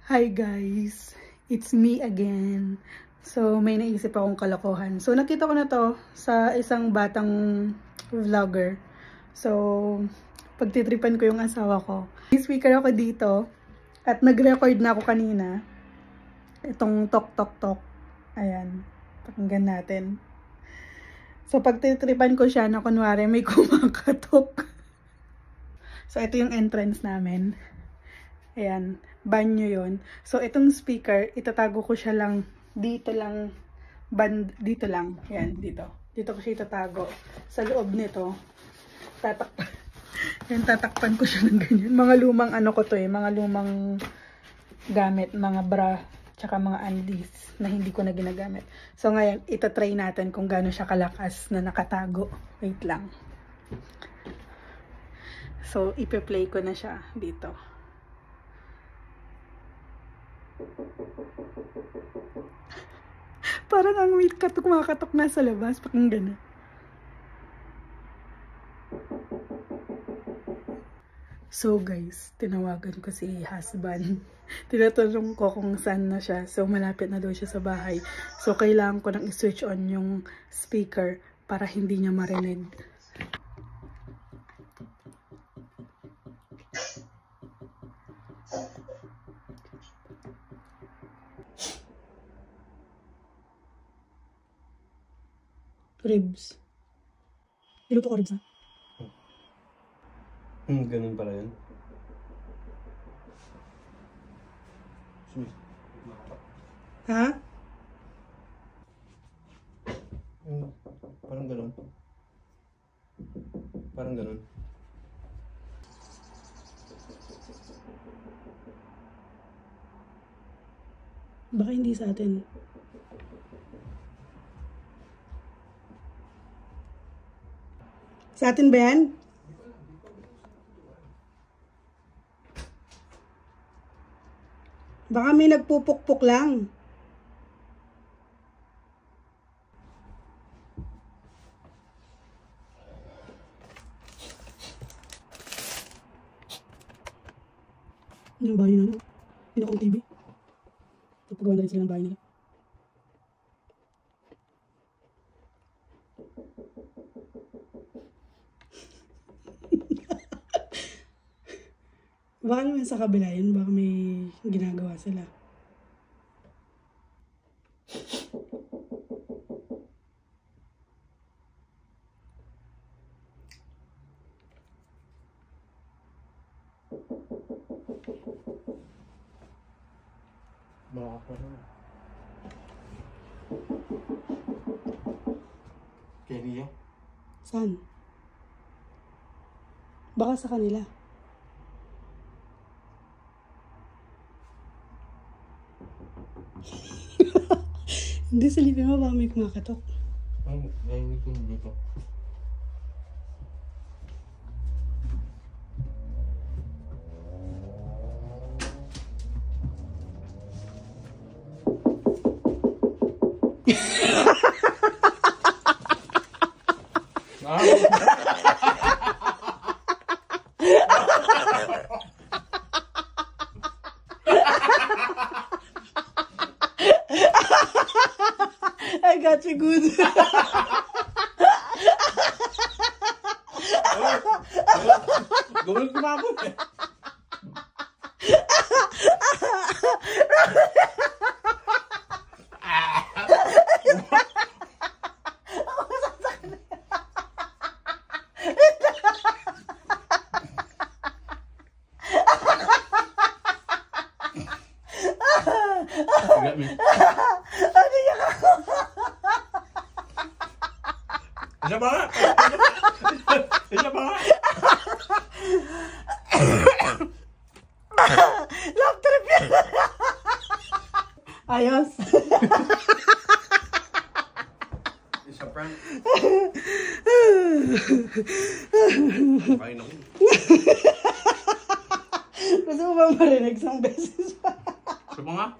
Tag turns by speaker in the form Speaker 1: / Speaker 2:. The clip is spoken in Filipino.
Speaker 1: Hi guys, it's me again. So may naisip akong kalokohan. So nakita ko na to sa isang batang vlogger. So pagtitripan ko yung asawa ko. May speaker ako dito at nag-record na ako kanina. Itong tok tok tok. Ayan, pakinggan natin. So pagtitripan ko siya na kunwari may kumakatok. So ito yung entrance namin. Ayan, banyo yon. So, itong speaker, itatago ko siya lang, dito lang, dito lang. Ayan, dito. Dito ko siya itatago. Sa loob nito, tatakpan ko siya ng ganyan. Mga lumang ano ko to mga lumang gamit, mga bra, tsaka mga undies na hindi ko na ginagamit. So, ngayon, itatry natin kung gaano siya kalakas na nakatago. Wait lang. So, ipe-play ko na siya dito. Parang ang may kumakatok na sa labas. Pakinggan na. So guys, tinawagan ko si husband. Tinatanong ko kung saan na siya. So malapit na daw siya sa bahay. So kailangan ko nang i-switch on yung speaker para hindi niya marinig. Ribs. Niluto ko ribs, ha?
Speaker 2: Ganun pala yun.
Speaker 1: Ha?
Speaker 2: Parang ganun. Parang ganun.
Speaker 1: Baka hindi sa atin. Sa atin ba yan? Baka may nagpupukpuk lang. Ano ang bahay nila? Pinakong TV. Pagpagawa na rin sila ng bahay nila. Baka naman sa kabila yun, baka may ginagawa sila.
Speaker 2: Kenny eh?
Speaker 1: Saan? Baka sa kanila. Hindi, silipin mo, baka may kumakatok.
Speaker 2: Ay, nainig ko dito.
Speaker 1: I got you good.
Speaker 2: Gawin ko na ako eh. Isa ba nga? Isa ba nga?
Speaker 1: Love trip yan. Ayos.
Speaker 2: Isa prank. Kain ako.
Speaker 1: Gusto mo ba marinig isang beses pa?
Speaker 2: Isa ba nga?